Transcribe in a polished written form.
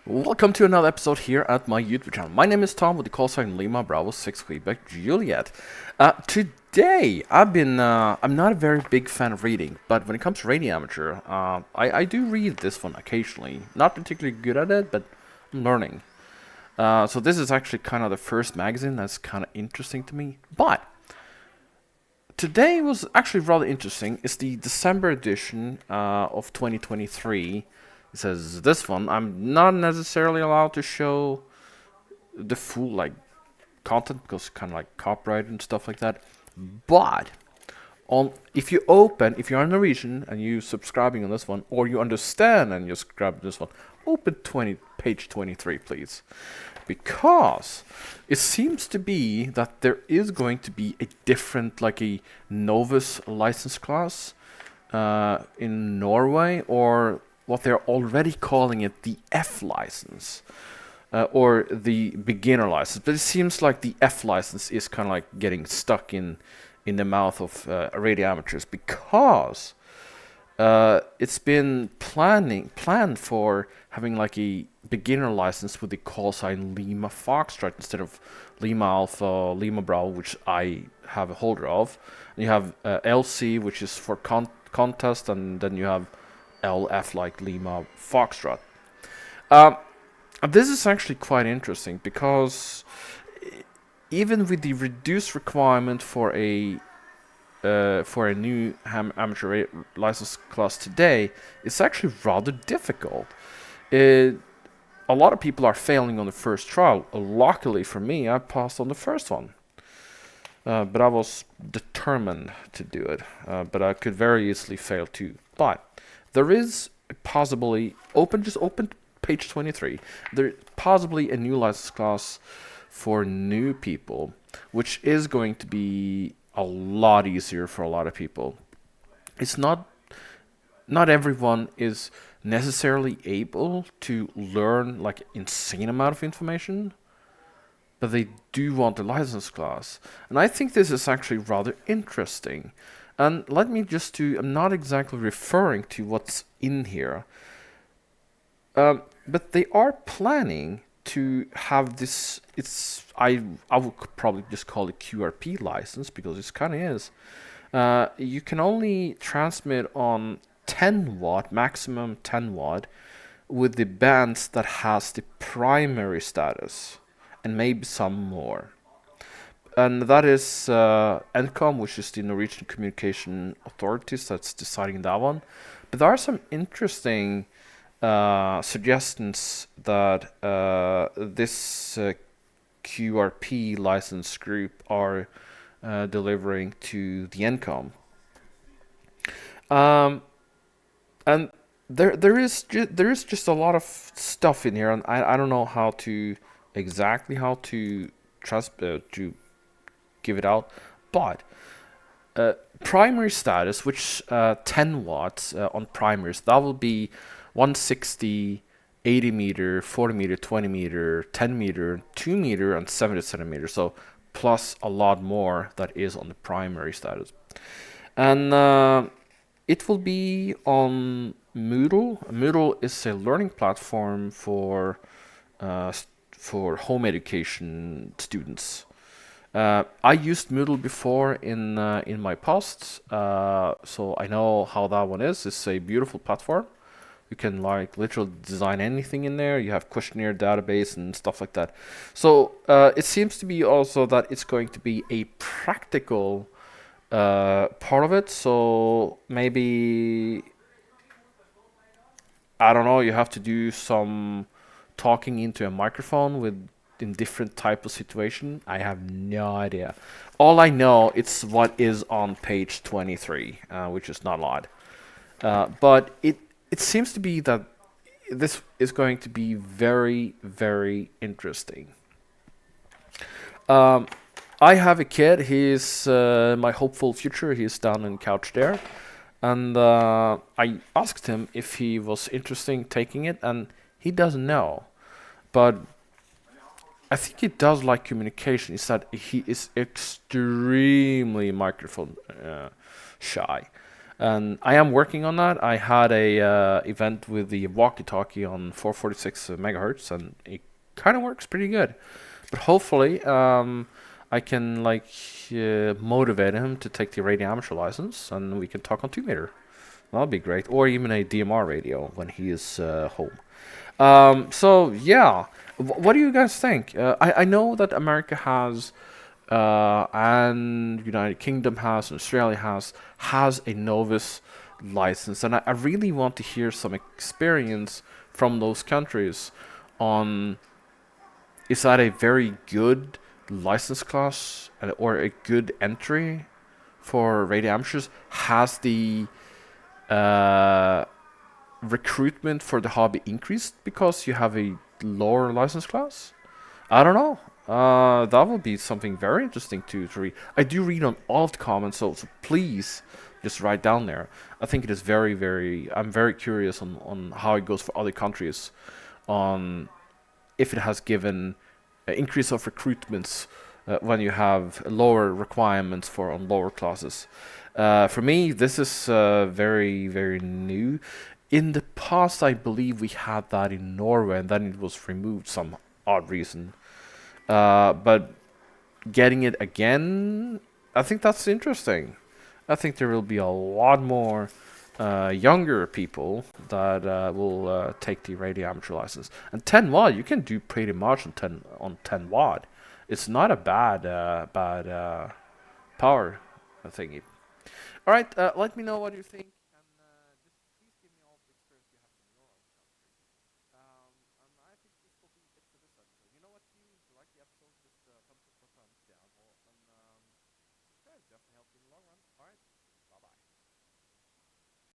Welcome to another episode here at my YouTube channel. My name is Tom with the call sign Lima Bravo 6 Quebec Juliet. Today, I'm not a very big fan of reading, but when it comes to Radio Amateur, I do read this one occasionally. Not particularly good at it, but I'm learning. So this is actually kind of the first magazine that's kind of interesting to me. But today was actually rather interesting. It's the December edition of 2023. It says this one. I'm not necessarily allowed to show the full content because kind of like copyright and stuff like that. But if you're a Norwegian and you subscribing on this one, or you understand and you subscribe to this one, open page 23, please, because it seems to be that there is going to be a different, like a novice license class in Norway, or what they're already calling it the F license. Or the beginner license, but it seems like the F license is kind of like getting stuck in the mouth of radio amateurs because it's been planned for having like a beginner license with the call sign Lima Foxtrot instead of Lima Alpha, Lima Bravo, which I have a holder of. And you have LC, which is for contest, and then you have LF like Lima Foxtrot. This is actually quite interesting because even with the reduced requirement for a new amateur license class today, it's actually rather difficult. A lot of people are failing on the first trial. Luckily for me, I passed on the first one. But I was determined to do it. But I could very easily fail too. But there is possibly just open page 23. There's possibly a new license class for new people, which is going to be a lot easier for a lot of people. It's not everyone is necessarily able to learn like insane amount of information, but they do want a license class. And I think this is actually rather interesting. And let me I'm not exactly referring to what's in here. But they are planning to have this. I would probably just call it QRP license because it kind of is. You can only transmit on 10 watt, maximum 10 watt, with the bands that has the primary status, and maybe some more. And that is NCOM, which is the Norwegian Communication Authorities, that's deciding that one. But there are some interesting suggestions that this QRP license group are delivering to the NCOM. And there is just a lot of stuff in here, and I don't know how to to give it out, but primary status, which 10 watts on primaries, that will be 160, 80 meter, 40 meter, 20 meter, 10 meter, 2 meter, and 70 centimeters. So plus a lot more that is on the primary status. And it will be on Moodle. Moodle is a learning platform for home education students. I used Moodle before in my posts, so I know how that one is. It's a beautiful platform. You can like literally design anything in there. You have questionnaire database and stuff like that. So it seems to be also that it's going to be a practical part of it. So maybe, I don't know, you have to do some talking into a microphone in different type of situation. I have no idea. All I know it's what is on page 23, which is not a lot. But it seems to be that this is going to be very, very interesting. I have a kid. He's my hopeful future. He's down in Couch there. And I asked him if he was interested in taking it, and he doesn't know. But I think he does like communication. Is that he is extremely microphone shy. And I am working on that. I had a event with the walkie-talkie on 446 megahertz, and it kind of works pretty good. But hopefully, I can like motivate him to take the radio amateur license, and we can talk on 2 meter. That'll be great, or even a DMR radio when he is home. So yeah, what do you guys think? I know that America has, and United Kingdom has, and Australia has a novice license, and I really want to hear some experience from those countries on, is that a very good license class or a good entry for radio amateurs? Has the uh, recruitment for the hobby increased because you have a lower license class? I don't know. That would be something very interesting to read. I do read on all of the comments, so please just write down there. I think it is I'm very curious on how it goes for other countries, on if it has given an increase of recruitments when you have lower requirements for on lower classes. For me, this is very new. In the past, I believe we had that in Norway, and then it was removed some odd reason. But getting it again, I think that's interesting. I think there will be a lot more younger people that will take the radio amateur license. And 10 watt, you can do pretty much on 10 watt. It's not a bad power thingy. All right, let me know what you think.